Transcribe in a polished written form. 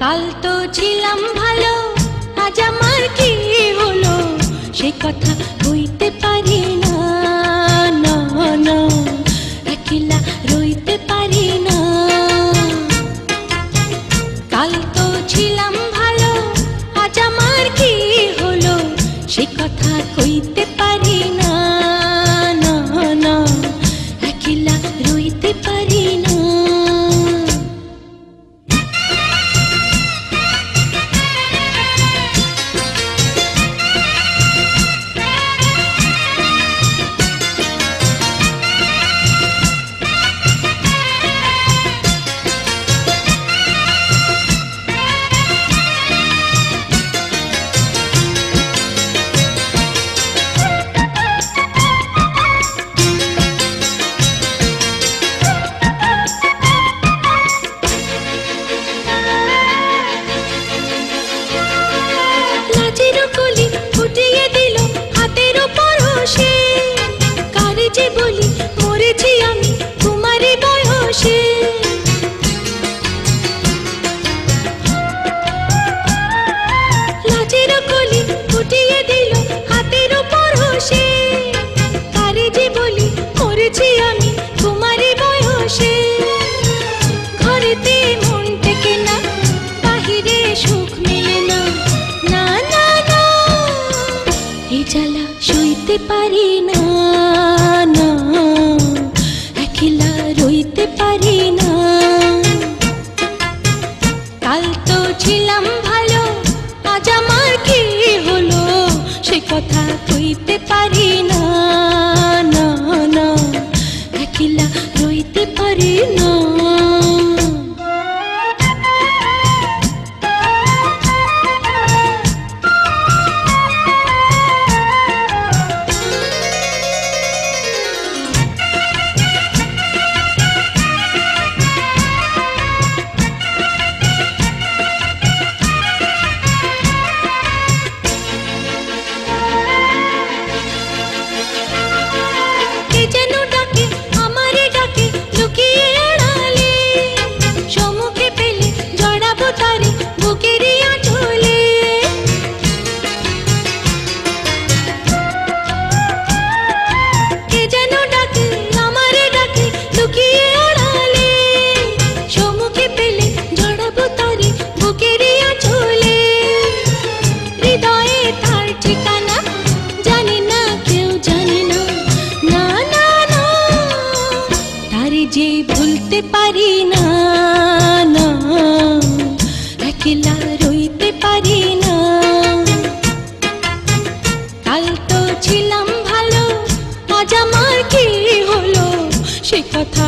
কাল তো ছিলাম ভালো, আজ আমার কি হলো সে কথা হইতে পারি না, না না একলা রইতে পারি না। কাল তো ছিলাম ভালো, আজ আমার কি হলো সে কথা কইতে পারি না, না না একলা রইতে পারি না। সইতে পারি না, না একলা রইতে পারি না। কাল তো ছিলাম ভালো, আজ আমার কি হলো সে কথা কইতে পারি না, না না একলা রইতে পারি না। যে ভুলতে পারি না, না একলা রইতে পারি না। কাল তো ছিলাম ভালো, আজ আমার কি হলো সে কথা